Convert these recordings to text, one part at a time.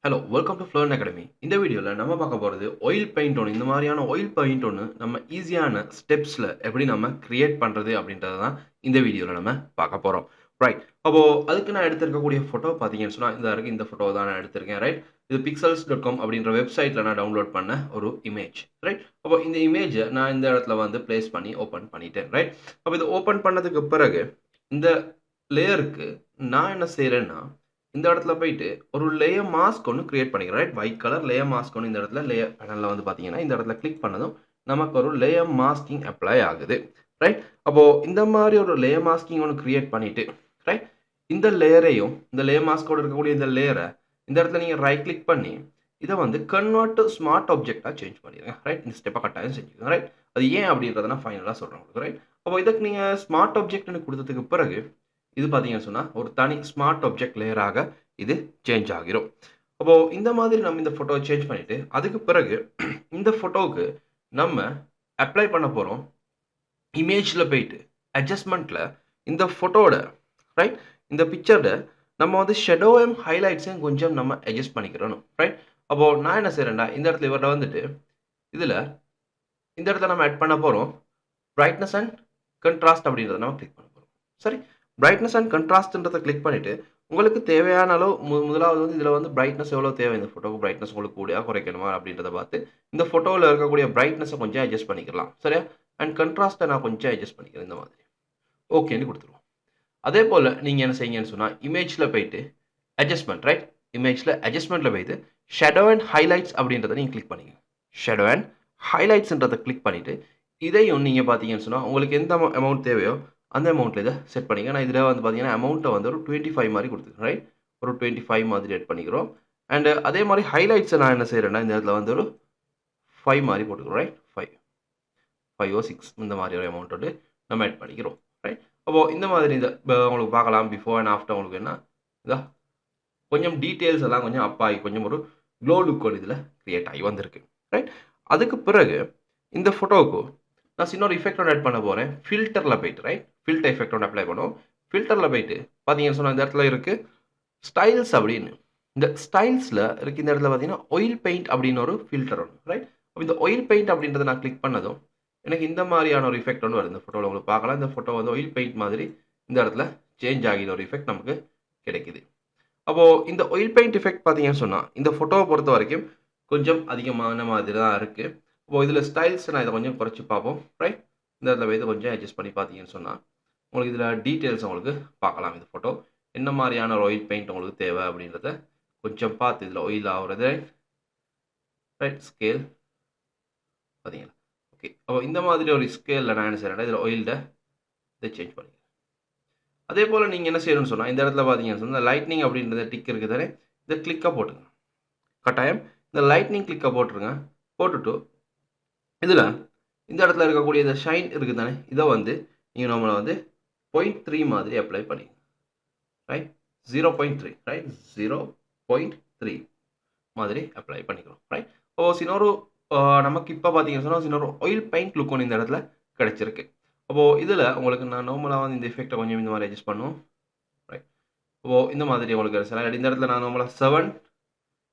Hello welcome to ஃப்ளர்ன் academy. இந்த வீடியோவில் நம்ம பார்க்க போகிறது ஆயில் பெயிண்ட் ஒன்று. இந்த மாதிரியான ஆயில் பெயிண்ட் ஒன்று நம்ம ஈஸியான ஸ்டெப்ஸில் எப்படி நம்ம கிரியேட் பண்ணுறது அப்படின்றது தான் இந்த வீடியோவில் நம்ம பார்க்க போகிறோம். ரைட். அப்போது அதுக்கு நான் எடுத்திருக்கக்கூடிய ஃபோட்டோ பார்த்தீங்கன்னு சொன்னால் இந்த ஃபோட்டோ தான் நான் எடுத்திருக்கேன். ரைட். இது pixels.com அப்படின்ற வெப்சைட்டில் நான் டவுன்லோட் பண்ண ஒரு இமேஜ். ரைட். அப்போ இந்த இமேஜை நான் இந்த இடத்துல வந்து பிளேஸ் பண்ணி ஓப்பன் பண்ணிட்டேன். ரைட். அப்போ இது ஓப்பன் பண்ணதுக்கு பிறகு இந்த லேயருக்கு நான் என்ன செய்கிறேன்னா இந்த இடத்துல போயிட்டு ஒரு லேயர் மாஸ்க் ஒன்று கிரியேட் பண்ணிக்கிறேன். Right. White colour layer mask ஒன்று இந்த இடத்துல லேயர் பேனலில் வந்து பார்த்தீங்கன்னா இந்த இடத்துல கிளிக் பண்ணதும் நமக்கு ஒரு லேயர் மாஸ்கிங் அப்ளை ஆகுது. ரைட். அப்போது இந்த மாதிரி ஒரு லேயர் மாஸ்கிங் ஒன்று கிரியேட் பண்ணிவிட்டு ரைட் இந்த லேயரையும் இந்த லேயர் மாஸ்கோடு இருக்கக்கூடிய இந்த லேயரை இந்த இடத்துல நீங்கள் ரைட் கிளிக் பண்ணி இதை வந்து கன்வெர்ட் டு ஸ்மார்ட் ஆப்ஜெக்டாக சேஞ்ச் பண்ணிடுங்க. ரைட். இந்த ஸ்டெப்பை கட்டாயம் செஞ்சுக்கோங்க. ரைட். அது ஏன் அப்படின்றத நான் ஃபைனலாக சொல்கிறேன் உங்களுக்கு. ரைட். அப்போ இதுக்கு நீங்கள் ஸ்மார்ட் ஆப்ஜெக்ட்னு கொடுத்ததுக்கு பிறகு இது பார்த்தீங்கன்னு சொன்னால் ஒரு தனி ஸ்மார்ட் ஆப்ஜெக்ட் லேயராக இது சேஞ்ச் ஆகிரும். அப்போது இந்த மாதிரி நம்ம இந்த ஃபோட்டோவை சேஞ்ச் பண்ணிவிட்டு அதுக்கு பிறகு இந்த ஃபோட்டோவுக்கு நம்ம அப்ளை பண்ண போகிறோம். இமேஜில் போயிட்டு அட்ஜஸ்ட்மெண்ட்டில் இந்த ஃபோட்டோவோட ரைட் இந்த பிக்சரோட நம்ம வந்து ஷெடோவையும் ஹைலைட்ஸையும் கொஞ்சம் நம்ம அட்ஜஸ்ட் பண்ணிக்கிறோம். ரைட். அப்போது நான் என்ன செய்கிறேன்டா இந்த இடத்துல இவர்கிட்ட வந்துட்டு இதில் இந்த இடத்துல நம்ம ஆட் பண்ண போகிறோம் பிரைட்னஸ் அண்ட் கண்ட்ராஸ்ட் அப்படின்றத நம்ம கிளிக் பண்ண போகிறோம். சரி. பிரைட்னஸ் அண்ட் கண்ட்ராஸ்ட்ன்றதை கிளிக் பண்ணிவிட்டு உங்களுக்கு தேவையான அளவு முதலாவது வந்து இதில் வந்து பிரைட்னஸ் எவ்வளோ தேவை, இந்த ஃபோட்டோக்கு பிரைட்னஸ் உங்களுக்கு கூடியா குறைக்கணுமா அப்படின்றத பார்த்து இந்த ஃபோட்டோவில் இருக்கக்கூடிய பிரைட்னஸை கொஞ்சம் அட்ஜஸ்ட் பண்ணிக்கலாம். சரியா. அண்ட் கண்ட்ராஸ்ட்டை நான் கொஞ்சம் அட்ஜஸ்ட் பண்ணிக்கிறேன் இந்த மாதிரி. ஓகேன்னு கொடுத்துருவோம். அதே போல் நீங்கள் என்ன செய்யுங்கன்னு சொன்னால் இமேஜில் போயிட்டு அட்ஜஸ்ட்மெண்ட். ரைட். இமேஜில் அட்ஜஸ்ட்மெண்ட்டில் போயிட்டு ஷேடோ அண்ட் ஹைலைட்ஸ் அப்படின்றத நீங்கள் கிளிக் பண்ணிங்க. ஷேடோ அண்ட் ஹைலைட்ஸ்ன்றதை கிளிக் பண்ணிவிட்டு இதையும் நீங்கள் பார்த்தீங்கன்னு சொன்னால் உங்களுக்கு எந்த அமௌண்ட் தேவையோ அந்த அமௌண்ட்டில் இதை செட் பண்ணிங்க. நான் இதில் வந்து பார்த்தீங்கன்னா அமௌண்ட்டை வந்து ஒரு 25 மாதிரி கொடுத்துருக்கேன். ரைட். ஒரு 25 மாதிரி ஆட் பண்ணிக்கிறோம். அண்டு அதே மாதிரி ஹைலைட்ஸை நான் என்ன செய்கிறேன்னா இந்த இடத்துல வந்து ஒரு 5 மாதிரி போட்டுக்கிறோம். ரைட். 5 6 இந்த மாதிரி ஒரு அமௌண்ட் வந்து நம்ம ஆட் பண்ணிக்கிறோம். ரைட். அப்போது இந்த மாதிரி இந்த உங்களுக்கு பார்க்கலாம் பிஃபோர் அண்ட் ஆஃப்டர் உங்களுக்கு என்ன இதா கொஞ்சம் டீட்டெயில்ஸ் எல்லாம் கொஞ்சம் அப்பாகி கொஞ்சம் ஒரு க்ளோ லுக் ஒன்று இதில் க்ரியேட் ஆகி வந்திருக்கு. ரைட். அதுக்கு பிறகு இந்த ஃபோட்டோவுக்கு நான் இன்னொரு எஃபெக்ட் ஒன்று ஆட் பண்ண போகிறேன். ஃபில்டரில் போயிட்டு ரைட் ஃபில்டர் எஃபெக்ட் ஒன்று அப்ளை பண்ணுவோம். ஃபில்டரில் போயிட்டு பார்த்தீங்கன்னு சொன்னால் இந்த இடத்துல இருக்குது ஸ்டைல்ஸ் அப்படின்னு. இந்த ஸ்டைல்ஸில் இருக்குது இந்த இடத்துல பார்த்தீங்கன்னா ஆயில் பெயிண்ட் அப்படின்னு ஒரு ஃபில்டர் ஒன்று. ரைட். அப்போ இந்த ஆயில் பெயிண்ட் அப்படின்றத நான் கிளிக் பண்ணதும் எனக்கு இந்த மாதிரியான ஒரு எஃபெக்ட் ஒன்று வருது. இந்த ஃபோட்டோவில் உங்களுக்கு பார்க்கலாம். இந்த ஃபோட்டோ வந்து ஆயில் பெயிண்ட் மாதிரி இந்த இடத்துல சேஞ்ச் ஆகிற ஒரு எஃபெக்ட் நமக்கு கிடைக்குது. அப்போது இந்த ஆயில் பெயிண்ட் எஃபெக்ட் பார்த்தீங்கன்னு சொன்னால் இந்த ஃபோட்டோவை பொறுத்த வரைக்கும் கொஞ்சம் அதிகமான மாதிரி தான் இருக்குது. இப்போது இதில் ஸ்டைல்ஸ் நான் இதை கொஞ்சம் குறைச்சி பார்ப்போம். ரைட். இந்த இடத்துல வைத்து கொஞ்சம் அட்ஜஸ்ட் பண்ணி பார்த்தீங்கன்னு சொன்னால் உங்களுக்கு இதில் டீட்டெயில்ஸ் உங்களுக்கு பார்க்கலாம். இந்த ஃபோட்டோ என்ன மாதிரியான ஒரு ஆயில் பெயிண்ட் உங்களுக்கு தேவை அப்படின்றத கொஞ்சம் பார்த்து இதில் ஆயில் ஆகுறது. ரைட். ஸ்கேல் பார்த்தீங்களா. ஓகே. அப்போ இந்த மாதிரி ஒரு ஸ்கேலில் நான் என்ன செய்கிறேன் இதில் ஆயில்ட இதை சேஞ்ச் பண்ணிக்கிறேன். அதே போல் நீங்கள் என்ன செய்யணும்னு சொன்னால் இந்த இடத்துல பார்த்தீங்கன்னு சொன்னால் லைட்னிங் அப்படின்றத டிக் இருக்குது தானே இதை கிளிக்காக போட்டுங்க. கட்டாயம் இந்த லைட்னிங் கிளிக்காக போட்டுருங்க. போட்டுட்டு இதில் இந்த இடத்துல இருக்கக்கூடிய இந்த ஷைன் இருக்குது தானே இதை வந்து நீங்கள் நம்மளை வந்து 0.3 மாதிரி அப்ளை பண்ணி ரைட் 0.3 ரைட் 0.3 மாதிரி அப்ளை பண்ணிக்கிறோம். ரைட். ஓ இன்னொரு நமக்கு இப்போ பார்த்தீங்கன்னு சொன்னால் இன்னொரு ஆயில் பெயிண்ட் லுக் ஒன்று இந்த இடத்துல கிடச்சிருக்கு. அப்போது இதில் உங்களுக்கு நான் நார்மலாக வந்து இந்த எஃபெக்டை கொஞ்சம் இந்த மாதிரி அட்ஜஸ்ட் பண்ணுவோம். ரைட். அப்போது இந்த மாதிரி உங்களுக்கு சில இந்த இடத்துல நான் நார்மலாக 7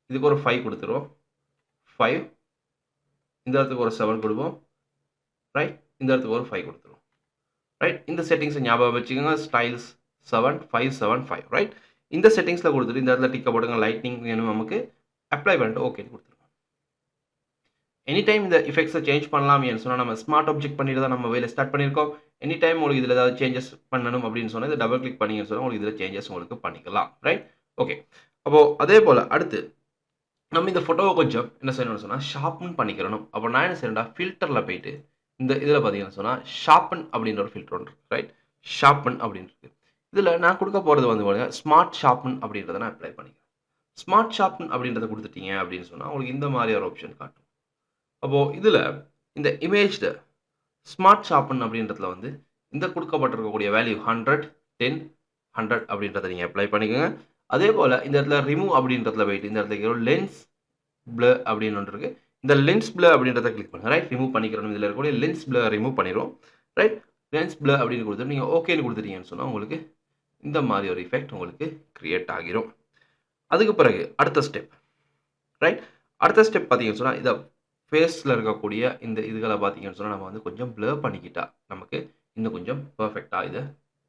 இதுக்கு ஒரு 5 கொடுத்துருவோம். 5 இந்த இடத்துக்கு ஒரு 7 கொடுப்போம். ரைட். இந்த இடத்துக்கு ஒரு 5 கொடுத்துருவோம். ரைட். இந்த செட்டிங்ஸை ஞாபகம் வச்சுக்கோங்க. ஸ்டைல்ஸ் 7 5 7 5. ரைட். இந்த செட்டிங்ஸில் கொடுத்துட்டு இந்த இடத்துல டிக்கை போடுங்க. லைட்னிங் வேணும் நமக்கு அப்ளை பண்ணிட்டு ஓகே கொடுத்துருவோம். எனி டைம் இந்த எஃபெக்ட்ஸை சேஞ்ச் பண்ணலாம் ஏன்னு சொன்னால் நம்ம ஸ்மார்ட் ஆப்ஜெக்ட் பண்ணிட்டு தான் நம்ம வேலை ஸ்டார்ட் பண்ணியிருக்கோம். எனி டைம் உங்களுக்கு இதில் ஏதாவது சேஞ்சஸ் பண்ணணும் அப்படின்னு சொன்னால் இதை டபுள் கிளிக் பண்ணிங்கன்னு சொன்னால் உங்களுக்கு இதில் சேஞ்சஸ் உங்களுக்கு பண்ணிக்கலாம். ரைட். ஓகே. அப்போது அதே போல் அடுத்து நம்ம இந்த ஃபோட்டோவை கொஞ்சம் என்ன செய்யணும்னு சொன்னால் ஷார்ப்பன் பண்ணிக்கிறணும். அப்போ நான் என்ன செய்யணும்டா ஃபில்டரில் போயிட்டு இந்த இதில் பார்த்தீங்கன்னு சொன்னால் ஷார்ப்பன் அப்படின்ற ஒரு ஃபில்டர் ஒன்று இருக்குது. ரைட். ஷார்ப்பன் அப்படின்னு இருக்குது. இதில் நான் கொடுக்க போகிறது வந்து பாருங்கள் ஸ்மார்ட் ஷார்ப்பன் அப்படின்றத நான் அப்ளை பண்ணிக்கிறேன். ஸ்மார்ட் ஷார்ப்பன் அப்படின்றத கொடுத்துட்டீங்க அப்படின்னு சொன்னால் உங்களுக்கு இந்த மாதிரி ஒரு ஆப்ஷன் காட்டும். அப்போது இதில் இந்த இமேஜில் ஸ்மார்ட் ஷார்ப்பன் அப்படின்றதுல வந்து இந்த கொடுக்கப்பட்டிருக்கக்கூடிய வேல்யூ 100 10 100 அப்படின்றத நீங்கள் அப்ளை பண்ணிக்கோங்க. அதே போல் இந்த இடத்துல ரிமூவ் அப்படின்றதுல போயிட்டு இந்த இடத்துல லென்ஸ் பிளர் அப்படின்னு ஒன்று இருக்குது. இந்த லென்ஸ் பிளர் அப்படின்றத கிளிக் பண்ணுங்கள். ரைட். ரிமூவ் பண்ணிக்கிறோம். இதில் இருக்கக்கூடிய லென்ஸ் பிளர் ரிமூவ் பண்ணிடுவோம். ரைட். லென்ஸ் பிளர் அப்படின்னு கொடுத்துட்டு நீங்கள் ஓகேன்னு கொடுத்துட்டீங்கன்னு சொன்னால் உங்களுக்கு இந்த மாதிரி ஒரு எஃபெக்ட் உங்களுக்கு கிரியேட் ஆகிரும். அதுக்கு பிறகு அடுத்த ஸ்டெப் ரைட். அடுத்த ஸ்டெப் பார்த்தீங்கன்னு சொன்னா, இத ஃபேஸ்ல இருக்கக்கூடிய இந்த இதுகள பார்த்தீங்கன்னு சொன்னா, நம்ம வந்து கொஞ்சம் ப்ளர் பண்ணிக்கிட்டா, நமக்கு இன்னும் கொஞ்சம் பெர்ஃபெக்ட்டா இத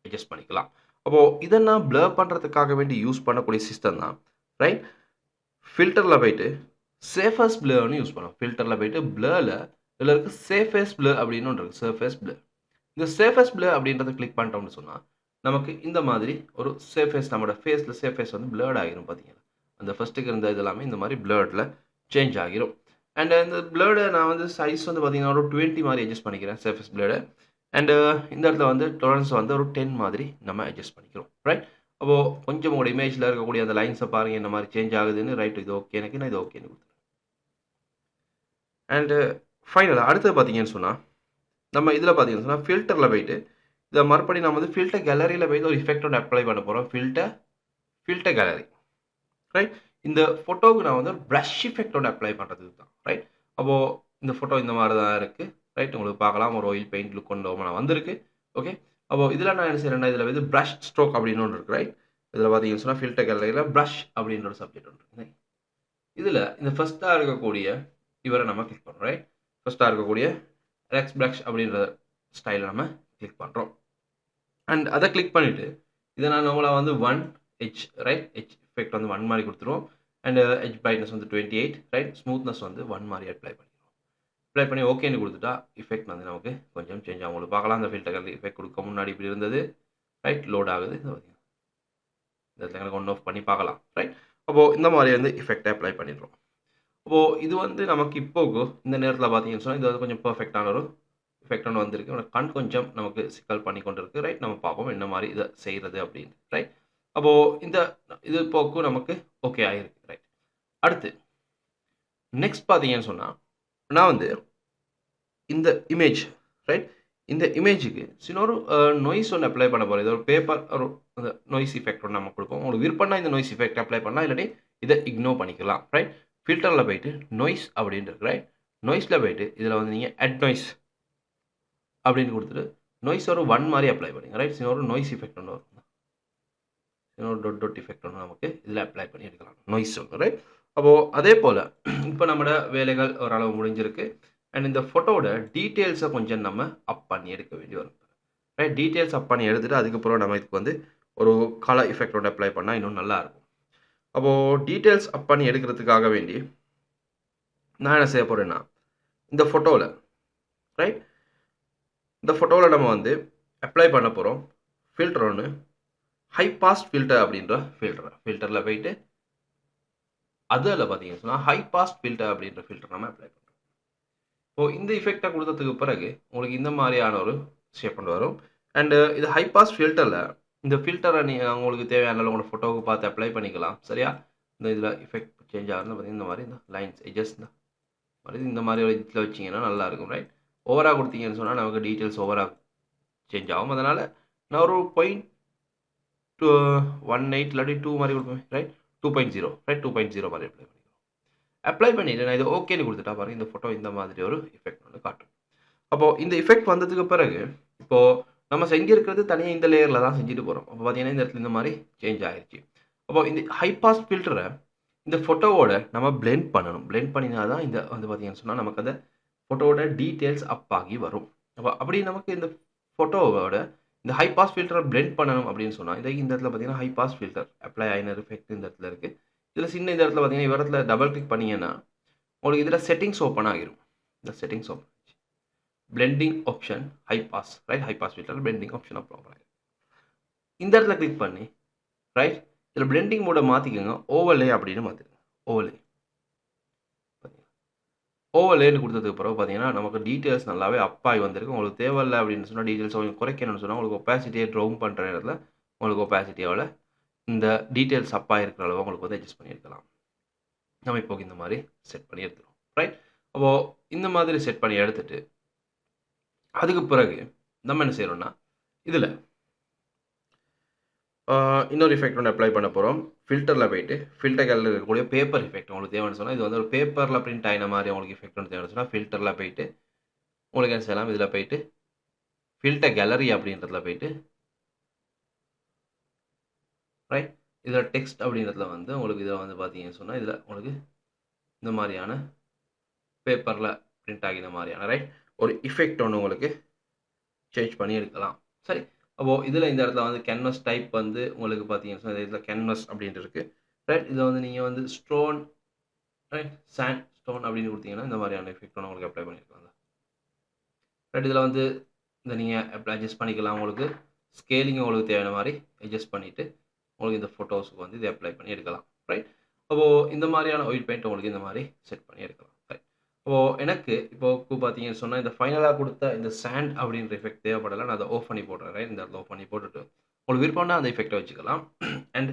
அட்ஜஸ்ட் பண்ணிக்கலாம். அப்போ இத நான் ப்ளர் பண்றதுக்காக வேண்டி யூஸ் பண்ணக்கூடிய சிஸ்டம் தான். ரைட். ஃபில்டர்ல போயிட்டு சேஃபஸ்ட் ப்ளர்ன்னு யூஸ் பண்ணுவோம். ஃபில்டர்ல போயிட்டு ப்ளர்ல இதுல இருக்கு சேஃபஸ்ட் ப்ளர் அப்படின்னு ஒன்று இருக்கு. Surface blur. இந்த சேஃபஸ்ட் ப்ளர் அப்படின்றத கிளிக் பண்ணிட்டோம்னு சொன்னா, நமக்கு இந்த மாதிரி ஒரு சேஃபேஸ் நம்மோட ஃபேஸ்ல சேஃபேஸ் வந்து ப்ளர்ட் ஆகிரும் பார்த்தீங்களா? அந்த ஃபர்ஸ்ட்டுக்கு இருந்த இது எல்லாமே இந்த மாதிரி ப்ளர்ட்ல சேஞ்ச் ஆகிரும். அண்ட் இந்த ப்ளர்ட நான் வந்து சைஸ் வந்து பார்த்தீங்கன்னா, ஒரு 20 மாரி அட்ஜஸ்ட் பண்ணிக்கிறேன் சேஃபேஸ் ப்ளர்ட. அண்ட் இந்த இடத்துல வந்து டொலரன்ஸ் வந்து ஒரு 10 மாதிரி நம்ம அட்ஜஸ்ட் பண்ணிக்கிறோம். ரைட். அப்போ கொஞ்சம் உங்களோட இமேஜ்ல இருக்கக்கூடிய அந்த லைன்ஸ பாருங்க என்ன மாரி சேஞ்ச் ஆகுதுன்னு. ரைட் இது ஓகே எனக்கு. நான் இது ஓகேன்னு குடுத்துறேன். அண்ட் ஃபைனலா அடுத்தது பார்த்தீங்கன்னு சொன்னா, நம்ம இதில பார்த்தீங்கன்னு சொன்னா, ஃபில்டர்ல போயிட்டு, இத மறுபடியும் நம்ம வந்து ஃபில்டர் கேலரியில போயிட்டு ஒரு எஃபெக்ட் ஒண்ணு அப்ளை பண்ண போறோம். Filter gallery. ரைட். இந்த ஃபோட்டோவுக்கு நான் வந்து ஒரு பிரஷ் எஃபெக்ட் ஒண்ணு அப்ளை பண்றதுக்கு தான். ரைட். அப்போ இந்த ஃபோட்டோ இந்த மாரி தான் இருக்கு. ரைட். உங்களுக்கு பார்க்கலாம் ஒரு ஆயில் பெயிண்ட் லுக் கொண்டு வந்திருக்கு. ஓகே. அப்போ இதில நான் என்ன செய்றேன்னா, இதில வந்து பிரஷ் ஸ்ட்ரோக் அப்படின்னு ஒண்ணு இருக்கு. ரைட். இதில பார்த்தீங்கன்னு சொன்னா, ஃபில்டர் கேலரியில பிரஷ் அப்படின்ற ஒரு சப்ஜெக்ட் ஒண்ணு இருக்கு. இதில இந்த ஃபர்ஸ்ட்டா இருக்கக்கூடிய இவர நம்ம கிளிக் பண்றோம். ரைட். ஃபர்ஸ்ட்டா இருக்கக்கூடிய ரெக்ஸ் பிரஷ் அப்படின்ற ஸ்டைல நம்ம கிளிக் பண்றோம். அண்ட் அத கிளிக் பண்ணிட்டு, இத நான் நார்மலா வந்து 1 எட்ஜ் ரைட். எட்ஜ் எஃபெக்ட் வந்து 1 மாரி குடுத்துருவோம். அண்ட் எட்ஜ் பிரைட்னஸ் வந்து 28 ரைட். ஸ்மூத்னஸ் வந்து 1 மாரி அப்ளை பண்ணிருவோம். அப்ளை பண்ணி ஓகேன்னு குடுத்துட்டா, எஃபெக்ட் வந்து நமக்கு கொஞ்சம் சேஞ்ச் ஆகும். உங்களுக்கு பார்க்கலாம் அந்த ஃபில்டர் கேலரி எஃபெக்ட் குடுக்க முன்னாடி இப்படி இருந்தது. ரைட். லோட் ஆகுது. இந்த பாத்தீங்களா? இந்த இடத்துல எனக்கு ஒன் ஆஃப் பண்ணி பார்க்கலாம். ரைட். அப்போ இந்த மாரி வந்து எஃபெக்ட்ட அப்ளை பண்ணிடுறோம். அப்போ இது வந்து நமக்கு இப்போக்கு இந்த நேரத்தில பார்த்தீங்கன்னு சொன்னா, இது வந்து கொஞ்சம் பெர்ஃபெக்ட்டான ஒரு எஃபெக்ட் ஒண்ணு வந்திருக்கு. ஆனா கண் கொஞ்சம் நமக்கு சிக்கல் பண்ணி கொண்டிருக்கு. ரைட். நம்ம பார்ப்போம் என்ன மாரி இத செய்றது அப்படின்னு. ரைட். அப்போ இந்த இது போக்கு நமக்கு ஓகே ஆயிருக்கு. ரைட். அடுத்து நெக்ஸ்ட் பார்த்தீங்கன்னு சொன்னா, நான் வந்து இந்த இமேஜ் ரைட். இந்த இமேஜ்க்கு சின்ன ஒரு நாய்ஸ் ஒண்ணு அப்ளை பண்ண போறேன். இது ஒரு பேப்பர் ஒரு அந்த நாய்ஸ் எஃபெக்ட் ஒண்ணு நம்ம குடுப்போம். உங்களுக்கு விருப்பம்னா இந்த நாய்ஸ் எஃபெக்ட் அப்ளை பண்ணலாம். இல்லாட்டி இத இக்னோர் பண்ணிக்கலாம். ரைட். ஃபில்டர்ல போயிட்டு நாய்ஸ் அப்படின்னு இருக்கு. ரைட். நாய்ஸ்ல போயிட்டு இதில வந்து நீங்க ஆட் நாய்ஸ் அப்படின்னு குடுத்துட்டு, நாய்ஸ் ஒரு 1 மாரி அப்ளை பண்ணுங்க. ரைட். சின்ன ஒரு நாய்ஸ் எஃபெக்ட் ஒண்ணு வரும். சின்ன ஒரு டாட் டாட் எஃபெக்ட் ஒண்ணு நமக்கு இதில அப்ளை பண்ணி எடுக்கலாம். நாய்ஸ் ஒண்ணு. ரைட். அப்போ அதே போல இப்ப நம்மோட வேலைகள் ஓரளவு முடிஞ்சிருக்கு. அண்ட் இந்த ஃபோட்டோவோட டீட்டெயில்ஸ கொஞ்சம் நம்ம அப் பண்ணி எடுக்க வேண்டி வரும். ரைட். டீட்டெயில்ஸ் அப் பண்ணி எடுத்துட்டு, அதுக்கப்புறம் நம்ம இதுக்கு வந்து ஒரு கலர் எஃபெக்ட் ஒண்ணு அப்ளை பண்ணா இன்னும் நல்லா இருக்கும். அப்போ டீட்டெயில்ஸ் அப் பண்ணி எடுக்கிறதுக்காக வேண்டி, நான் என்ன செய்ய போறேன்னா, இந்த ஃபோட்டோல ரைட். இந்த ஃபோட்டோல நம்ம வந்து அப்ளை பண்ண போறோம். ஃபில்டர் ஒண்ணு. ஹை பாஸ் ஃபில்டர் அப்படின்ற ஃபில்டர்ல போயிட்டு, அதுல பார்த்தீங்கன்னு சொன்னா, ஹை பாஸ் ஃபில்டர் அப்படின்ற ஃபில்டர் நம்ம அப்ளை பண்றோம். இப்போ இந்த எஃபெக்ட்ட குடுத்ததுக்கு பிறகு, உங்களுக்கு இந்த மாரியான ஒரு ஷேப் ஒண்ணு வரும். அண்ட் இது ஹை பாஸ் ஃபில்டர்ல இந்த ஃபில்டர நீங்க உங்களுக்கு தேவையான அளவு உங்களோட ஃபோட்டோவுக்கு பார்த்து அப்ளை பண்ணிக்கலாம். சரியா? இந்த இதில எஃபெக்ட் சேஞ்ச் ஆகுறது பார்த்தீங்கன்னா, இந்த மாரி இந்த லைன்ஸ், எட்ஜஸ் இந்த மாரி ஒரு இதில வச்சீங்கன்னா நல்லாருக்கும். ரைட். ஓவரா குடுத்தீங்கன்னு சொன்னா, நமக்கு டீட்டெயில்ஸ் ஓவரா சேஞ்ச் ஆகும். அதனால நான் ஒரு 0.18 இல்லாட்டி 2 மாரி குடுப்பேன். ரைட். 2.0 ரைட். 2.0 மாரி அப்ளை பண்ணிக்கிறோம். அப்ளை பண்ணிட்டு நான் இத ஓகேன்னு குடுத்துட்டா பாருங்க, இந்த ஃபோட்டோ இந்த மாதிரி ஒரு எஃபெக்ட் வந்து காட்டும். அப்போ இந்த எஃபெக்ட் வந்ததுக்கு பிறகு, இப்போ நம்ம செஞ்சிருக்கிறது தனியா இந்த லேயர்ல தான் செஞ்சுட்டு போறோம். அப்போ பார்த்தீங்கன்னா, இந்த இடத்துல இந்த மாரி சேஞ்ச் ஆயிருச்சு. அப்போ இந்த ஹை பாஸ் ஃபில்டர இந்த ஃபோட்டோவோட நம்ம பிளெண்ட் பண்ணணும். பிளெண்ட் பண்ணினா தான் இந்த வந்து பார்த்தீங்கன்னு சொன்னா, நமக்கு அந்த ஃபோட்டோவோட டீட்டெயில்ஸ் அப் ஆகி வரும். அப்ப அப்படி நமக்கு இந்த ஃபோட்டோவோட இந்த ஹை பாஸ் ஃபில்டர பிளெண்ட் பண்ணணும் அப்படின்னு சொன்னா, இந்த இடத்துல பார்த்தீங்கன்னா, ஹை பாஸ் ஃபில்டர் அப்ளை ஆயின எஃபெக்ட் இந்த இடத்துல இருக்கு. இதுல சின்ன இந்த இடத்துல பார்த்தீங்கன்னா, இந்த இடத்துல டபுள் கிளிக் பண்ணீங்கன்னா, உங்களுக்கு இதுல செட்டிங்ஸ் ஓப்பன் ஆகிரும். இந்த settings open blending option high pass right. High pass filter blending option அப்புறம் இந்த இடத்துல கிளிக் பண்ணி ரைட். இதில் பிளெண்டிங் மோட மாற்றிக்கோங்க. ஓவர்லே அப்படின்னு மாற்றிடுங்க. ஓவர்லே ஓவர்லேன்னு கொடுத்ததுக்கு பிறகு பார்த்தீங்கன்னா, நமக்கு டீட்டெயில்ஸ் நல்லாவே அப் ஆகி வந்திருக்கு. உங்களுக்கு தேவையில்லை அப்படின்னு சொன்னால் டீட்டெயில்ஸ் கொஞ்சம் குறைக்கணும்னு சொன்னால், உங்களுக்கு ஒப்பாசிட்டியை ட்ரௌன் பண்ணுற இடத்துல உங்களுக்கு ஒப்பாசிட்டியோட இந்த டீட்டெயில்ஸ் அப் ஆகிருக்கிற அளவு உங்களுக்கு வந்து அட்ஜஸ்ட் பண்ணி எடுக்கலாம். நம்ம இப்போ இந்த மாதிரி செட் பண்ணி எடுத்துருவோம். ரைட். அப்போது இந்த மாதிரி செட் பண்ணி எடுத்துட்டு, அதுக்கு பிறகு நம்ம என்ன செய்யறோம்னா, இதில இன்னொரு எஃபெக்ட் ஒண்ணு அப்ளை பண்ண போறோம். ஃபில்டர்ல போயிட்டு, ஃபில்டர் கேலரில இருக்கக்கூடிய பேப்பர் எஃபெக்ட் உங்களுக்கு தேவைன்னு சொன்னா, இது வந்து ஒரு பேப்பர்ல பிரிண்ட் ஆயின மாரி உங்களுக்கு எஃபெக்ட் ஒண்ணு தேவைன்னு சொன்னா, ஃபில்டர்ல போயிட்டு, உங்களுக்கு என்ன செய்யலாம், இதில போயிட்டு, ஃபில்டர் கேலரி அப்படின்றதுல போயிட்டு, ரைட். இதில டெக்ஸ்ட் அப்படின்றதுல வந்து உங்களுக்கு இதில வந்து பார்த்தீங்கன்னு சொன்னா, இதில உங்களுக்கு இந்த மாதிரியான பேப்பரில் பிரிண்ட் ஆகின மாதிரியான ரைட் ஒரு இஃபெக்ட் ஒன்று உங்களுக்கு சேஞ்ச் பண்ணி எடுக்கலாம். சரி, அப்போது இதில் இந்த இடத்துல வந்து கேன்வஸ் டைப் வந்து உங்களுக்கு பார்த்தீங்கன்னா இந்த இதில் கேன்வஸ் அப்படின்ட்டு இருக்குது ரைட். இதில் வந்து நீங்கள் வந்து ஸ்டோன் ரைட் சாண்ட் ஸ்டோன் அப்படின்னு கொடுத்தீங்கன்னா இந்த மாதிரியான எஃபெக்ட் ஒன்று உங்களுக்கு அப்ளை பண்ணியிருக்காங்க ரைட். இதில் வந்து இந்த நீங்கள் அட்ஜஸ்ட் பண்ணிக்கலாம். உங்களுக்கு ஸ்கேலிங் உங்களுக்கு தேவையான மாதிரி அட்ஜஸ்ட் பண்ணிவிட்டு உங்களுக்கு இந்த ஃபோட்டோஸுக்கு வந்து இதை அப்ளை பண்ணி எடுக்கலாம் ரைட். அப்போது இந்த மாதிரியான ஆயில் பெயிண்ட் உங்களுக்கு இந்த மாதிரி செட் பண்ணி எடுக்கலாம் ரைட். அப்போது எனக்கு இப்போ பார்த்தீங்கன்னு சொன்னால் இந்த ஃபைனலாக கொடுத்த இந்த சாண்ட் அப்படின்ற எஃபெக்ட் தேவைப்படலை. நான் அதை ஆஃப் பண்ணி போடுறேன் ரைட். இந்த இடத்துல ஆஃப் பண்ணி போட்டுட்டு உங்களுக்கு விருப்பம்னா அந்த எஃபெக்டை வச்சுக்கலாம். அண்ட்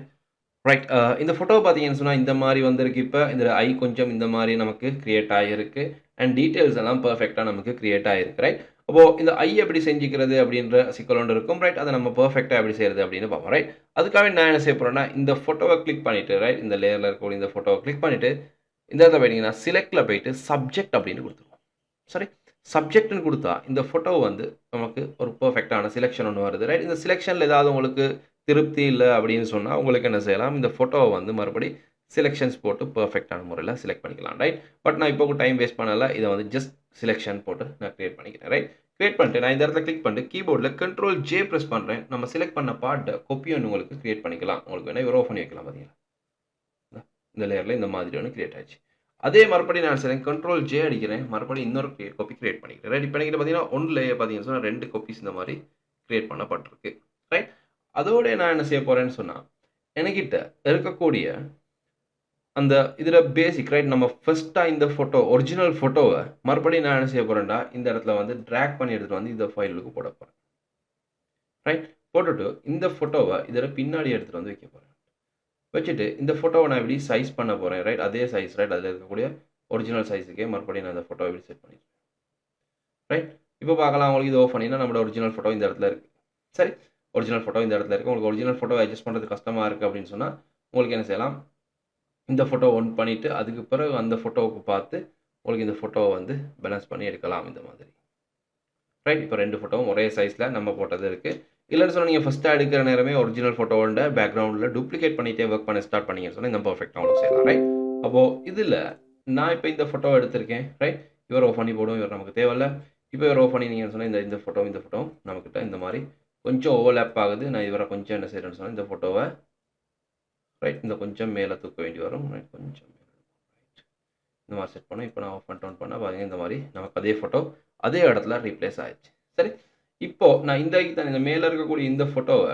ரைட் இந்த ஃபோட்டோ பார்த்தீங்கன்னு சொன்னால் இந்த மாதிரி வந்திருக்கு. இப்போ இந்த ஐ கொஞ்சம் இந்த மாதிரி நமக்கு க்ரியேட் ஆகிருக்கு அண்ட் டீட்டெயில்ஸ் எல்லாம் பர்ஃபெக்டாக நமக்கு க்ரியேட் ஆகிருக்கு ரைட். அப்போது இந்த ஐ எப்படி செஞ்சுக்கிறது அப்படின்ற சிக்கல் ஒன்று இருக்கும் ரைட். அதை நம்ம பர்ஃபெக்டாக எப்படி செய்கிறது அப்படின்னு பார்ப்போம் ரைட். அதுக்காக நான் என்ன செய்ய போகிறேன்னா இந்த ஃபோட்டோவை கிளிக் பண்ணிவிட்டு ரைட் இந்த லேயரில் இருக்கக்கூடிய இந்த ஃபோட்டோவை கிளிக் பண்ணிவிட்டு இந்த இடத்துல போயிட்டீங்கன்னா செலக்டில் போயிட்டு சப்ஜெக்ட் அப்படின்னு கொடுத்துருவோம். சரி, சப்ஜெக்ட்னு கொடுத்தா இந்த ஃபோட்டோ வந்து நமக்கு ஒரு பர்ஃபெக்டான சிலெக்ஷன் ஒன்று வருது ரைட். இந்த சிலெக்ஷனில் ஏதாவது உங்களுக்கு திருப்தி இல்லை அப்படின்னு சொன்னால் உங்களுக்கு என்ன செய்யலாம், இந்த ஃபோட்டோவை வந்து மறுபடி செலெக்ஷன்ஸ் போட்டு பர்ஃபெக்டான முறையில் செலக்ட் பண்ணிக்கலாம் ரைட். பட் நான் இப்போ டைம் வேஸ்ட் பண்ணலை. இதை வந்து ஜஸ்ட் செலெக்ஷன் போட்டு நான் க்ரியேட் பண்ணிக்கிறேன் ரைட். க்ரியேட் பண்ணிட்டு நான் இந்த இடத்துல கிளிக் பண்ணிட்டு கீபோர்டில் Ctrl+J ப்ரெஸ் பண்ணுறேன். நம்ம செலக்ட் பண்ண பார்ட்டை கொப்பி ஒன்று உங்களுக்கு க்ரியேட் பண்ணிக்கலாம். உங்களுக்கு வேணால் ரோவ் பண்ணி வைக்கலாம். பார்த்தீங்களா இந்த லேயரில் இந்த மாதிரி ஒன்று க்ரியேட் ஆச்சு. அதே மறுபடியும் நான் செய்கிறேன் Ctrl+J அடிக்கிறேன். மறுபடியும் இன்னொரு கொப்பி க்ரியேட் பண்ணிக்கிறேன் ரைட். இப்போ எனக்கு பார்த்தீங்கன்னா ஒன் லேயர் பார்த்தீங்கன்னா சொன்னால் 2 கொப்பீஸ் இந்த மாதிரி க்ரியேட் பண்ணப்பட்டிருக்கு ரைட். அதோட நான் என்ன செய்ய போகிறேன்னு சொன்னால் என்கிட்ட இருக்கக்கூடிய அந்த இதில் பேசிக் ரைட் நம்ம ஃபஸ்ட்டாக இந்த ஃபோட்டோ ஒரிஜினல் ஃபோட்டோவை மறுபடியும் நான் என்ன செய்ய போகிறேன்டா இந்த இடத்துல வந்து ட்ராக் பண்ணி எடுத்துகிட்டு வந்து இந்த ஃபைலுக்கு போட போகிறேன் ரைட். போட்டுட்டு இந்த ஃபோட்டோவை இதில் பின்னாடி எடுத்துகிட்டு வந்து வைக்க போகிறேன். வச்சுட்டு இந்த ஃபோட்டோவை நான் எப்படி சைஸ் பண்ண போகிறேன் ரைட். அதே சைஸ் ரைட் அதில் இருக்கக்கூடிய ஒரிஜினல் சைஸுக்கே மறுபடியும் நான் இந்த ஃபோட்டோவை எப்படி செட் பண்ணிக்கிறேன் ரைட். இப்போ பார்க்கலாம். உங்களுக்கு இது ஓப்பன் பண்ணினா நம்மளோட ஒரிஜினல் ஃபோட்டோ இந்த இடத்துல இருக்குது. சரி, ஒரிஜினல் ஃபோட்டோ இந்த இடத்துல இருக்குது. உங்களுக்கு ஒரிஜினல் ஃபோட்டோ அட்ஜஸ்ட் பண்ணுறது கஷ்டமாக இருக்குது அப்படின்னு சொன்னால் உங்களுக்கு என்ன செய்யலாம், இந்த ஃபோட்டோ ஒன் பண்ணிவிட்டு அதுக்கு பிறகு அந்த ஃபோட்டோவுக்கு பார்த்து உங்களுக்கு இந்த ஃபோட்டோவை வந்து பேலன்ஸ் பண்ணி எடுக்கலாம் இந்த மாதிரி ரைட். இப்போ 2 ஃபோட்டோவும் ஒரே சைஸில் நம்ம போட்டது இருக்குது. இல்லைன்னு சொன்னால் நீங்கள் ஃபஸ்ட்டாக எடுக்கிற நேரமே ஒரிஜினல் ஃபோட்டோவோட பேக்ரவுண்டில் டூப்ளிகேட் பண்ணிகிட்டே ஒர்க் பண்ண ஸ்டார்ட் பண்ணிங்கன்னு சொன்னால் இந்த பர்ஃபெக்டாக உங்களுக்கு செய்யலாம் ரைட். அப்போது இதில் நான் இப்போ இந்த ஃபோட்டோவை எடுத்திருக்கேன் ரைட். இவர் ஓ பண்ணி போடும், இவர் நமக்கு தேவையில்ல. இப்போ இவர் ஓ பண்ணிங்கன்னு சொன்னால் இந்த ஃபோட்டோ நம்மக்கிட்ட இந்த மாதிரி கொஞ்சம் ஓவர்லேப் ஆகுது. நான் இவரை கொஞ்சம் என்ன செய்கிறேன்னு சொன்னால் இந்த ஃபோட்டோவை ரைட் இந்த கொஞ்சம் மேலே தூக்க வேண்டி வரும் ரைட். கொஞ்சம் ரைட் இந்த மாதிரி செட் பண்ணோம். இப்போ நான் ஆஃப் பண்ணிட்டு ஆன் பண்ணால் பார்த்தீங்கன்னா இந்த மாதிரி நமக்கு அதே ஃபோட்டோ அதே இடத்துல ரீப்ளேஸ் ஆகிடுச்சு. சரி, இப்போது நான் இந்த மேலே இருக்கக்கூடிய இந்த ஃபோட்டோவை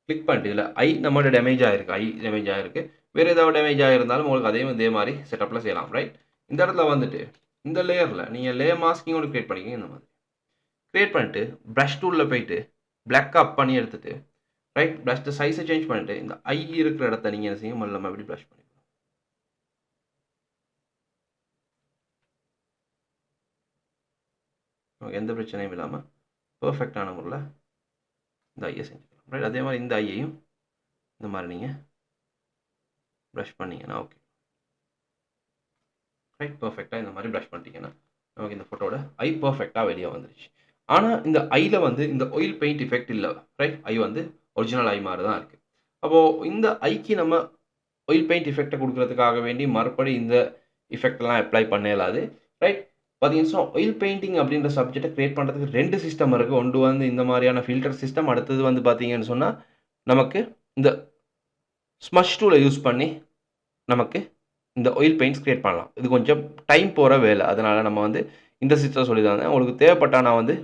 கிளிக் பண்ணிட்டு இதில் ஐ நம்மளோட டேமேஜ் ஆகிருக்கு. வேறு ஏதாவது டேமேஜ் ஆகிருந்தாலும் உங்களுக்கு இதே மாதிரி செட்டப்பில் செய்யலாம் ரைட். இந்த இடத்துல வந்துட்டு இந்த லேயரில் நீங்கள் லேயர் மாஸ்கிங் ஒன்று க்ரியேட் பண்ணிக்கிங்க. இந்த மாதிரி க்ரியேட் பண்ணிட்டு ப்ரஷ் டூலில் போயிட்டு பிளாக் அப் பண்ணி எடுத்துகிட்டு ரைட் ப்ரஷ் சைஸை சேஞ்ச் பண்ணிவிட்டு இந்த ஐ இருக்கிற இடத்த நீங்கள் என்ன செய்யும் நம்ம எப்படி ப்ரஷ் பண்ணிக்கலாம். நமக்கு எந்த பிரச்சனையும் இல்லாமல் பர்ஃபெக்டான முறையில் இந்த ஐயை செஞ்சுக்கலாம் ரைட். அதே மாதிரி இந்த ஐயையும் இந்த மாதிரி நீங்கள் ப்ரஷ் பண்ணிங்கன்னா ஓகே ரைட். பர்ஃபெக்டாக இந்த மாதிரி ப்ரஷ் பண்ணிட்டீங்கன்னா நமக்கு இந்த ஃபோட்டோட ஐ பர்ஃபெக்டாக வெளியே வந்துடுச்சு. ஆனால் இந்த ஐயில் வந்து இந்த ஆயில் பெயிண்ட் எஃபெக்ட் இல்லை ரைட். ஐ வந்து ஒரிஜினல் ஐ மாதிரி தான் இருக்குது. அப்போது இந்த ஐக்கு நம்ம ஆயில் பெயிண்ட் எஃபெக்டை கொடுக்கறதுக்காக வேண்டி மறுபடி இந்த எஃபெக்ட்லாம் அப்ளை பண்ணலாது ரைட். பார்த்தீங்கன்னா ஆயில் பெயிண்டிங் அப்படின்ற சப்ஜெக்டை க்ரியேட் பண்ணுறதுக்கு 2 சிஸ்டம் இருக்குது. ஒன்று வந்து இந்த மாதிரியான ஃபில்டர் சிஸ்டம், அடுத்தது வந்து பார்த்தீங்கன்னு சொன்னால் நமக்கு இந்த ஸ்மஷ் டூலை யூஸ் பண்ணி நமக்கு இந்த ஆயில் பெயிண்ட்ஸ் க்ரியேட் பண்ணலாம். இது கொஞ்சம் டைம் போகிற வேலை. அதனால் நம்ம வந்து இந்த சிஸ்டம் சொல்லி தான் உங்களுக்கு தேவைப்பட்டால் நான் வந்து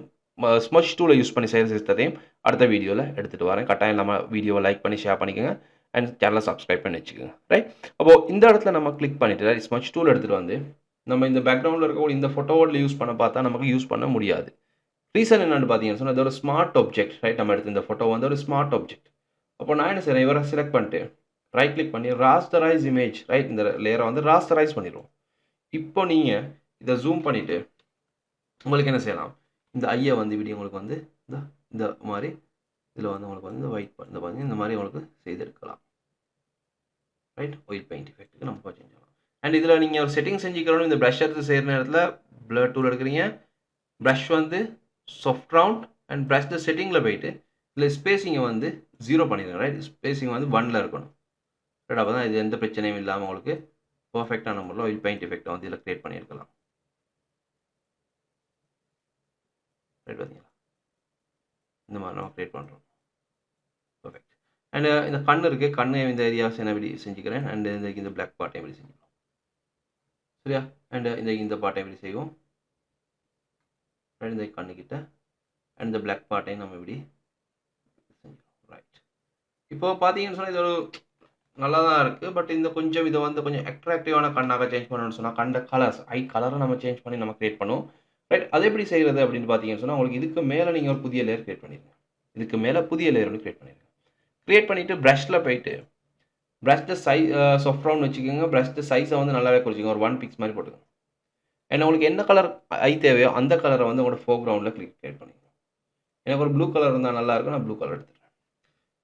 ஸ்மஷ் டூலை யூஸ் பண்ணி செய்கிற சிஸ்டத்தையும் அடுத்த வீடியோவில் எடுத்துகிட்டு வரேன். கட்டாயம் நம்ம வீடியோவை லைக் பண்ணி ஷேர் பண்ணிக்கோங்க அண்ட் சேனலை சப்ஸ்கிரைப் பண்ணி வச்சுக்கோங்க ரைட். அப்போது இந்த இடத்துல நம்ம கிளிக் பண்ணிவிட்டு ஸ்மஷ் டூல் எடுத்துகிட்டு வந்து நம்ம இந்த பேக்ரவுண்டில் இருக்கக்கூடிய இந்த ஃபோட்டோவோட யூஸ் பண்ண பார்த்தா நமக்கு யூஸ் பண்ண முடியாது. ரீசன் என்னென்னு பார்த்தீங்கன்னு சொன்னால் இது ஒரு ஸ்மார்ட் ஆப்ஜெக்ட் ரைட். நம்ம எடுத்து இந்த ஃபோட்டோ வந்து ஒரு ஸ்மார்ட் ஆப்ஜெக்ட். அப்போ நான் என்ன செய்கிறேன், இவரை செலக்ட் பண்ணிட்டு ரைட் கிளிக் பண்ணி ராஸ்டரைஸ் இமேஜ் ரைட் இந்த லேயரை வந்து ராஸ்டரைஸ் பண்ணிடுவோம். இப்போ நீங்கள் இதை ஜூம் பண்ணிவிட்டு உங்களுக்கு என்ன செய்யலாம், இந்த ஐயை வந்து இப்படி உங்களுக்கு வந்து இந்த மாதிரி இதில் வந்து உங்களுக்கு வந்து இந்த ஒயிட் பண்ணி இந்த மாதிரி உங்களுக்கு செய்தெடுக்கலாம் ரைட். ஆயில் பெயிண்ட் எஃபெக்ட்டுக்கு நம்ம செஞ்சுக்கலாம். அண்ட் இதில் நீங்கள் ஒரு செட்டிங் செஞ்சுக்கிறோம். இந்த ப்ரஷ் எடுத்து செய்கிற நேரத்தில் பிளர் டூல் எடுக்கிறீங்க, ப்ரஷ் வந்து சாஃப்ட் ரவுண்ட் அண்ட் ப்ரஷ் செட்டிங்கில் போயிட்டு இதில் ஸ்பேஸிங்கை வந்து 0 பண்ணிடுங்க ரைட். ஸ்பேஸிங் வந்து 1ல் இருக்கணும் ரைட். அப்போ தான் இது எந்த பிரச்சனையும் இல்லாமல் உங்களுக்கு பெர்ஃபெக்ட்டான முறையில் ஆயில் பெயிண்ட் எஃபெக்ட்டை வந்து இதில் கிரியேட் பண்ணியிருக்கலாம். ரைட் பார்த்தீங்களா? இந்த மாதிரி நம்ம கிரியேட் பண்ணுறோம். பெர்ஃபெக்ட். அண்ட் இந்த கண் இருக்குது, கண்ணு இந்த ஏரியாஸ் என்ன இப்படி செஞ்சுக்கிறேன். அண்ட் இந்த பிளாக் பார்ட்டை இப்படி செஞ்சுக்கலாம். சரியா? அண்ட் இந்த பார்ட்டை இப்படி செய்வோம். இந்த கண்ணுக்கிட்ட அண்ட் இந்த பிளாக் பார்ட்டையும் நம்ம இப்படி செஞ்சுக்கலாம். ரைட். இப்போ பார்த்தீங்கன்னு சொன்னால் இது ஒரு நல்லா தான் இருக்குது. பட் இந்த கொஞ்சம் இதை வந்து கொஞ்சம் அட்ராக்டிவான கண்ணாக சேஞ்ச் பண்ணணும்னு சொன்னால் கண்ட கலர்ஸ் கலரை நம்ம சேஞ்ச் பண்ணி நம்ம கிரியேட் பண்ணுவோம். ரைட். அதை எப்படி செய்கிறது அப்படின்னு பார்த்தீங்கன்னு சொன்னால் உங்களுக்கு இதுக்கு மேலே நீங்கள் ஒரு புதிய லேயர் கிரியேட் பண்ணிடுங்க. இதுக்கு மேலே புதிய லேயர் ஒன்று கிரியேட் பண்ணிடுங்க. கிரியேட் பண்ணிவிட்டு ப்ரஷில் போயிட்டு ப்ரஷ்ட சைஸ் சொஃப்ரவுன்னு வச்சுக்கோங்க. ப்ரஷ்ட சைஸை வந்து நல்லாவே குறிச்சிக்கோங்க. ஒரு 1 பிக்ஸ் மாதிரி போட்டுக்கோங்க. ஏன்னா உங்களுக்கு என்ன கலர் தேவையோ அந்த கலரை வந்து உங்களோட ஃபோர்க்ரவுண்டில் கிரியேட் பண்ணிக்கணும். எனக்கு ஒரு ப்ளூ கலர் இருந்தால் நல்லாயிருக்கும். நான் ப்ளூ கலர்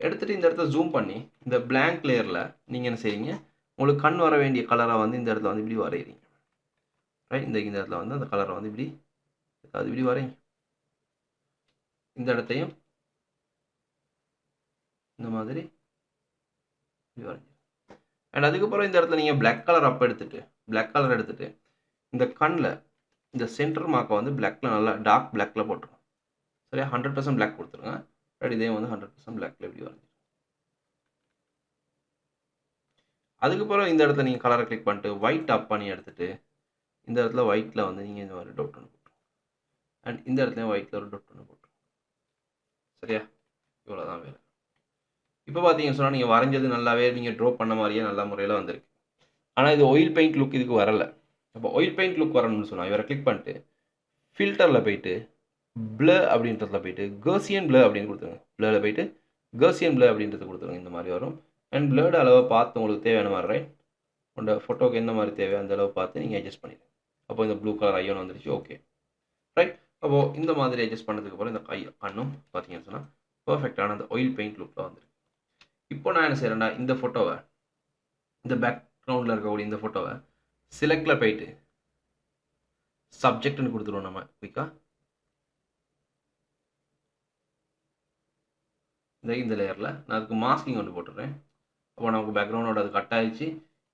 எடுத்துகிட்டு இந்த இடத்த ஜூம் பண்ணி இந்த பிளாங்க் லேயரில் நீங்கள் என்ன செய்றீங்க, உங்களுக்கு கண் வர வேண்டிய கலரை வந்து இந்த இடத்துல வந்து இப்படி வரைகிறீங்க. ரைட். இந்த இடத்துல வந்து அந்த கலரை வந்து இப்படி அது இப்படி வரைங்க. இந்த இடத்தையும் இந்த மாதிரி இப்படி வரைஞ்சி. அண்ட் அதுக்கப்புறம் இந்த இடத்துல நீங்கள் பிளாக் கலர் எடுத்துகிட்டு இந்த கண்ணில் இந்த சென்டர் மார்க்கை வந்து பிளாக்ல நல்லா டார்க் பிளாக்ல போட்டுருங்க. சரியா? 100% பிளாக் கொடுத்துருங்க. ரைட். இதே வந்து 100% பிளாக்ல இப்படி வரைஞ்சி. அதுக்கப்புறம் இந்த இடத்துல நீங்கள் கலரை கிளிக் பண்ணிட்டு ஒயிட் அப் பண்ணி எடுத்துகிட்டு இந்த இடத்துல ஒயிட்டில் வந்து நீங்கள் இந்த மாதிரி டொட் ஒன்று போட்டுருங்க. அண்ட் இந்த இடத்துல ஒயிட்டில் ஒரு டொட் ஒன்று போட்டுருங்க. சரியா? இவ்வளோதான் வேலை. இப்போ பார்த்தீங்கன்னு சொன்னால் நீங்கள் வரைஞ்சது நல்லாவே நீங்கள் ட்ரா பண்ண மாதிரியே நல்ல முறையில் வந்திருக்கு. ஆனால் இது ஆயில் பெயிண்ட் லுக் இதுக்கு வரலை. அப்போ ஆயில் பெயிண்ட் லுக் வரணும்னு சொன்னால் இவரை கிளிக் பண்ணிட்டு ஃபில்டரில் போயிட்டு ப்ளர் அப்படின்றதுல போயிட்டு கர்சியன் ப்ளர் அப்படின்னு கொடுத்துருங்க. ப்ளரில் போயிட்டு கர்சியன் ப்ளர் அப்படின்றது கொடுத்துருங்க. இந்த மாதிரி வரும். அண்ட் ப்ளர்டு அளவை பார்த்து உங்களுக்கு தேவையான மாதிரி ரைட் உங்களோட ஃபோட்டோக்கு எந்த மாதிரி தேவையோ அந்த அளவு பார்த்து நீங்கள் அட்ஜஸ்ட் பண்ணிடுங்க. அப்போ இந்த ப்ளூ கலர் ஐயோன் வந்துடுச்சு. Okay right. அப்போது இந்த மாதிரி அட்ஜஸ்ட் பண்ணதுக்கப்புறம் இந்த கண்ணும் பார்த்தீங்கன்னு சொன்னால் பர்ஃபெக்டான அந்த ஆயில் பெயிண்ட் லுக்கில் வந்துருக்கு. இப்போ நான் என்ன செய்கிறேன்னா இந்த ஃபோட்டோவை இந்த பேக்ரவுண்டில் இருக்கக்கூடிய இந்த ஃபோட்டோவை செலக்டில் போயிட்டு சப்ஜெக்ட்னு கொடுத்துருவோம் நம்ம குயிக்காக. இந்த லேயரில் நான் அதுக்கு மாஸ்கிங் ஒன்று போட்டுடுறேன். அப்போ நமக்கு பேக்ரவுண்டோட அது கட் ஆகிடுச்சு.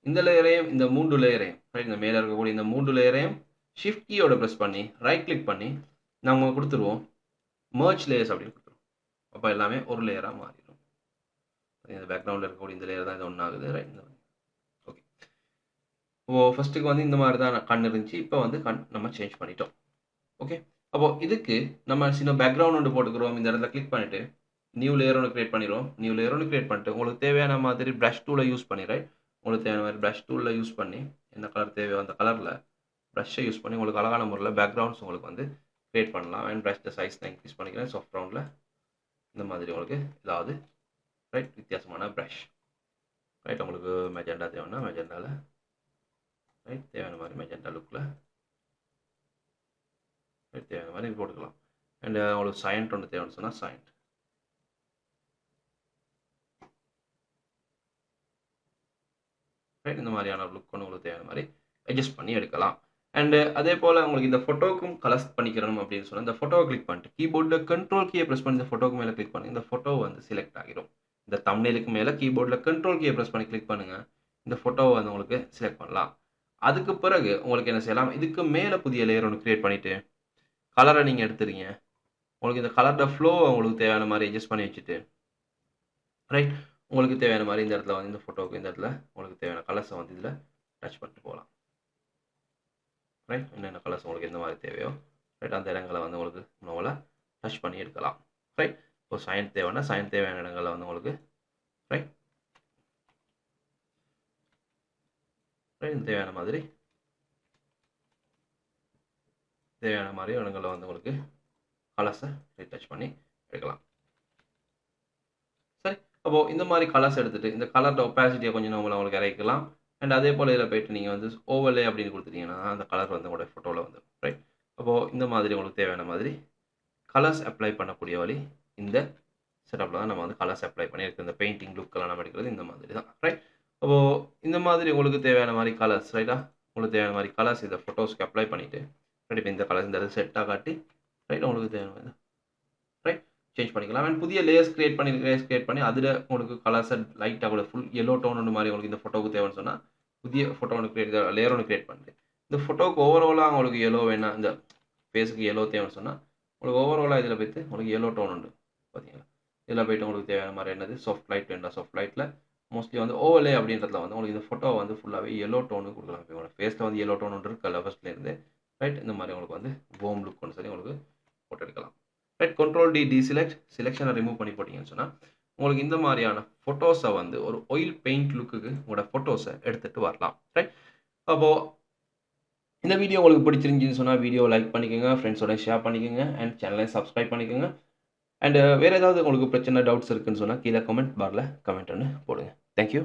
இந்த லேயரையும் இந்த 3 லேயரையும் ரைட் இந்த மேலே இருக்கக்கூடிய இந்த 3 லேயரையும் ஷிஃப்ட் கீயோட ப்ரெஸ் பண்ணி ரைட் கிளிக் பண்ணி நம்ம கொடுத்துருவோம் மர்ஜ் லேயர்ஸ் அப்படின்னு கொடுத்துருவோம். அப்போ எல்லாமே ஒரு லேயராக மாறிடும். இந்த பேக்ரவுண்டில் இருக்கக்கூடிய இந்த லேயர் தான் இது ஒன்றாகுது. ரைட். ஓகே. ஃபஸ்ட்டுக்கு வந்து இந்த மாதிரி தான் கண் இருந்துச்சு. இப்போ வந்து கண் நம்ம சேஞ்ச் பண்ணிட்டோம். ஓகே. அப்போது இதுக்கு நம்ம சின்ன பேக்ரவுண்ட் ஒன்று போட்டுக்கிறோம். இந்த இடத்துல கிளிக் பண்ணிவிட்டு நியூ லேயர் ஒன்று கிரியேட் பண்ணிடுவோம். நியூ லேயர் ஒன்று கிரியேட் பண்ணிட்டு உங்களுக்கு தேவையான மாதிரி ப்ரஷ் டூலை யூஸ் பண்ணிடுறேன். உங்களுக்கு தேவையான மாதிரி ப்ரஷ் டூலில் யூஸ் பண்ணி என்ன கலர் தேவையோ அந்த கலரில் ப்ரஷ்ஷை யூஸ் பண்ணி உங்களுக்கு அழகான முறையில் பேக்ரவுண்ட்ஸ் உங்களுக்கு வந்து கிரியேட் பண்ணலாம். அண்ட் ப்ரஷ் சைஸ் நான் இன்க்ரீஸ் பண்ணிக்கிறேன். சாஃப்ட் ரவுண்டில் இந்த மாதிரி உங்களுக்கு ஏதாவது ரைட் வித்தியாசமான ப்ரஷ் ரைட் உங்களுக்கு மெஜெண்டா தேவைன்னா மெஜெண்டாவில் ரைட் தேவையான மாதிரி மெஜெண்டா லுக்கில் ரைட் தேவையான மாதிரி போட்டுக்கலாம். அண்ட் உங்களுக்கு சயன்ட் ஒன்று தேவைன்னு சொன்னால் சயன்ட் ரைட் இந்த மாதிரியான லுக் ஒன்று உங்களுக்கு தேவையான மாதிரி அட்ஜஸ்ட் பண்ணி எடுக்கலாம். அண்ட் அதே போல் உங்களுக்கு இந்த ஃபோட்டோக்கும் கலர்ஸ் பண்ணிக்கிறணும் அப்படின்னு சொன்னால் இந்த ஃபோட்டோவை கிளிக் பண்ணிட்டு கீபோர்டில் கண்ட்ரோல் கீயை ப்ரெஸ் பண்ணி இந்த ஃபோட்டோக்கு மேலே கிளிக் பண்ணி இந்த ஃபோட்டோ வந்து செலக்ட் ஆகிடும். இந்த தம்ப்நெயிலுக்கு மேலே கீபோர்டில் கண்ட்ரோல் கீயை ப்ரெஸ் பண்ணி கிளிக் பண்ணுங்கள். இந்த ஃபோட்டோவை வந்து உங்களுக்கு செலக்ட் பண்ணலாம். அதுக்கு பிறகு உங்களுக்கு என்ன செய்யலாம், இதுக்கு மேலே புதிய லேயர் ஒன்று க்ரியேட் பண்ணிவிட்டு கலரை நீங்கள் எடுத்துறீங்க. உங்களுக்கு இந்த கலரோட ஃப்ளோவை உங்களுக்கு தேவையான மாதிரி அட்ஜஸ்ட் பண்ணி வச்சுட்டு ரைட் உங்களுக்கு தேவையான மாதிரி இந்த இடத்துல வந்து இந்த ஃபோட்டோவுக்கு இந்த இடத்துல உங்களுக்கு தேவையான கலர்ஸை வந்து இதில் டச் பண்ணிட்டு போகலாம். ரைட் என்னென்ன கலர்ஸ் உங்களுக்கு எந்த மாதிரி தேவையோ ரைட் அந்த இடங்களை வந்து உங்களுக்கு உணவில் டச் பண்ணி எடுக்கலாம். ரைட் இப்போ சயன் தேவைன்னா சயன் தேவையான இடங்களில் வந்து உங்களுக்கு ரைட் ரைட் தேவையான மாதிரி இடங்களில் வந்து உங்களுக்கு கலர்ஸை டச் பண்ணி எடுக்கலாம். சரி அப்போது இந்த மாதிரி கலர்ஸ் எடுத்துகிட்டு இந்த கலரோட ஒப்பாசிட்டியை கொஞ்சம் நம்மளை உங்களுக்கு இறக்கலாம். அண்ட் அதே போல் இதில் போய்ட்டு நீங்கள் வந்து ஓவர்லே அப்படின்னு கொடுத்துட்டீங்கன்னா அந்த கலர் வந்து உங்களோட ஃபோட்டோவில் வந்துடும். ரைட் அப்போது இந்த மாதிரி உங்களுக்கு தேவையான மாதிரி கலர்ஸ் அப்ளை பண்ணக்கூடிய வழி இந்த செட்டப்பில் தான் நம்ம வந்து கலர்ஸ் அப்ளை பண்ணியிருக்கு. இந்த பெயிண்டிங் லுக்கெல்லாம் நம்ம எடுக்கிறது இந்த மாதிரி தான். ரைட் அப்போது இந்த மாதிரி உங்களுக்கு தேவையான மாதிரி கலர்ஸ் ரைட்டா உங்களுக்கு தேவையான மாதிரி கலர்ஸ் இதை ஃபோட்டோஸ்க்கு அப்ளை பண்ணிவிட்டு ரைட் இப்போ இந்த கலர்ஸ் இந்த செட்டாக காட்டி ரைட் உங்களுக்கு தேவையான ரைட் சேஞ்ச் பண்ணிக்கலாம். அண்ட் புதிய லேயர்ஸ் கிரியேட் பண்ணி அதில் உங்களுக்கு கலர்ஸை லைட்டாக கூட ஃபுல் எல்லோ டோன் ஒன்று மாதிரி உங்களுக்கு இந்த ஃபோட்டோவுக்கு தேவைன்னு சொன்னால் புதிய ஃபோட்டோ ஒன்று லேயர் ஒன்று கிரியேட் பண்ணிட்டு இந்த ஃபோட்டோவுக்கு ஓவராலாக உங்களுக்கு எல்லோ வேணாம், இந்த ஃபேஸுக்கு எல்லோ தேவைன்னு சொன்னால் உங்களுக்கு ஓவராலாக இதில் போய்ட்டு உங்களுக்கு எல்லோ டோன் உண்டு பார்த்தீங்களா. இதில் போய்ட்டு உங்களுக்கு தேவையான மாதிரி என்னது சாஃப்ட் லைட் வேண்டாம். சாஃப்ட் லைட்டில் மோஸ்ட்லி வந்து ஓவர்லே அப்படின்றதுல வந்து உங்களுக்கு இந்த ஃபோட்டோ வந்து ஃபுல்லாகவே எல்லோ டோனு கொடுக்கலாம். இப்போ உங்களோட ஃபேஸில் வந்து எல்லோ டோன் ஒன்று இருக்கல ஃபஸ்ட்லேருந்து ரைட். இந்த மாதிரி உங்களுக்கு வந்து வோம் லுக் ஒன்று சரி உங்களுக்கு ஃபோட்டோ எடுக்கலாம். ரைட். கண்ட்ரோல் டி செலக்ட் செலெக்ஷனை ரிமூவ் பண்ணி போட்டிங்கன்னு சொன்னால் உங்களுக்கு இந்த மாதிரியான ஃபோட்டோஸை வந்து ஒரு ஆயில் பெயிண்ட் லுக்குக்கு உங்களோட ஃபோட்டோஸை எடுத்துகிட்டு வரலாம். ரைட். அப்போது இந்த வீடியோ உங்களுக்கு பிடிச்சிருந்துச்சின்னு சொன்னால் வீடியோ லைக் பண்ணிக்கோங்க, ஃப்ரெண்ட்ஸோட ஷேர் பண்ணிக்கோங்க அண்ட் சேனலை சப்ஸ்கிரைப் பண்ணிக்கோங்க. அண்ட் வேறு ஏதாவது உங்களுக்கு பிரச்சனை டவுட்ஸ் இருக்குன்னு சொன்னால் கீழே கமெண்ட் பாரில் கமெண்ட் ஒன்று போடுங்க. தேங்க்யூ.